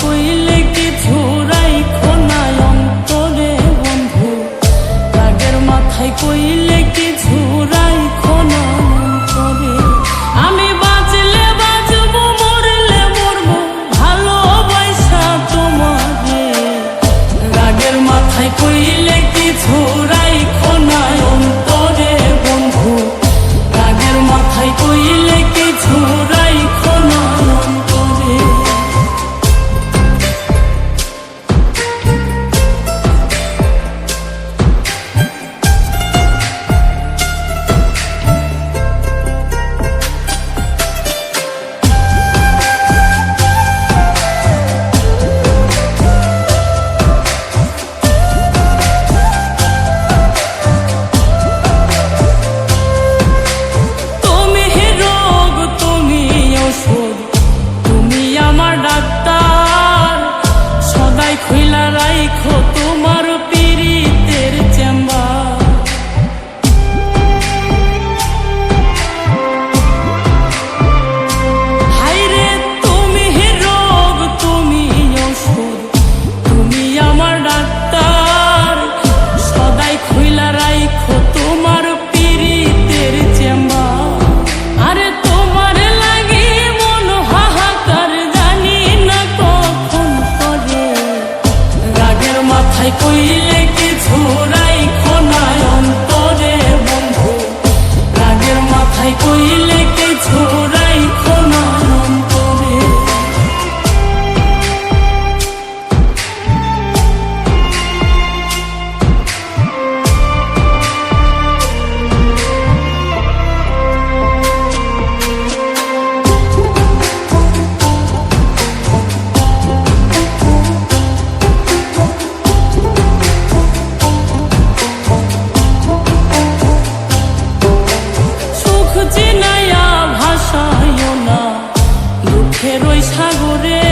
কইলে কিছু রাইখো না অন্তরে বন্ধু, রাগের মাথায় কইলে কিছু রাইখো না অন্তরে। আমি বাঁচলে বাঁচবো, মরলে মরবো, ভালোবাসা তোমারে। রাগের মাথায় কইলে কিছু রাইখো না অন্তরে বন্ধু, রাগের মাথায় কইলে কিছু রাইখো না অন্তরে। খুইলা রাইখো তোমার পীড়িতের চেম্বার। হাইরে তুমি রোগ, তুমি ওষুধ, তুমি আমার ডাক্তার। সদাই খুইলা রাইখো তোমার পীড়িতের চেম্বার। আরে তোমার লাগি মন হাহাকার, জানি না কখন করে। রাগের মাথায় কইলে কিছু রাইখো না অন্তরে বন্ধু, রাগের মাথায় কইলে কিছু রাইখো না অন্তরে। চিনাইয়া ভাসাইও না দুঃখের ওই সাগরে,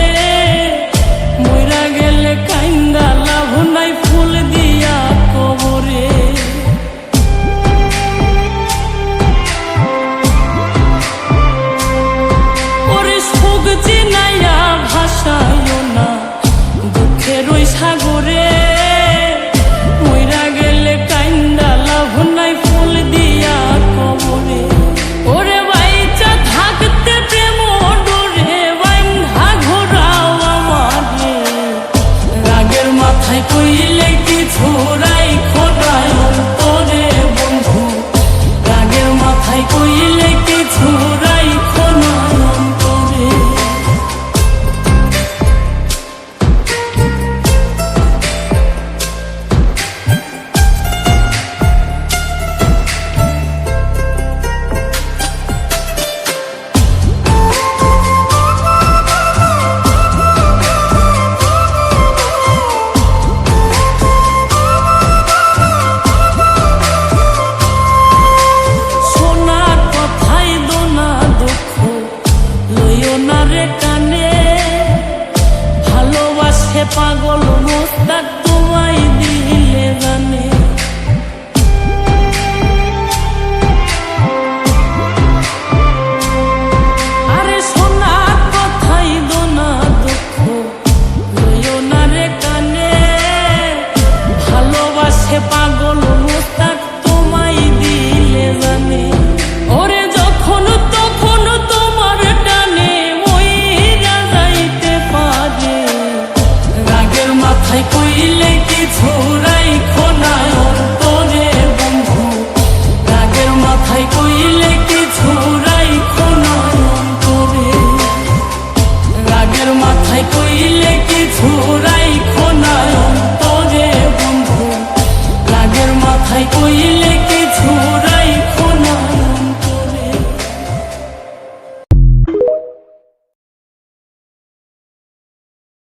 মইরা গেলে কাইন্দা লাভ নাই ফুল দিয়া কবরে। ওরে সুখ চিনাইয়া ভাসাইও না দুঃখের ওই সাগরে, মইরা গেলে কাইন্দা লাভ নাই ফুল দিয়া কবরে। ওরে বাইচা থাকতে প্রেম ডোরে বান্ধা ঘোরাও আমারে। রাগের মাথায় কইলে কিছু রাইখো না অন্তরে বন্ধু, রাগের মাথায় কইলে কিছু রাইখো না অন্তরে। পাগল মোস্তাক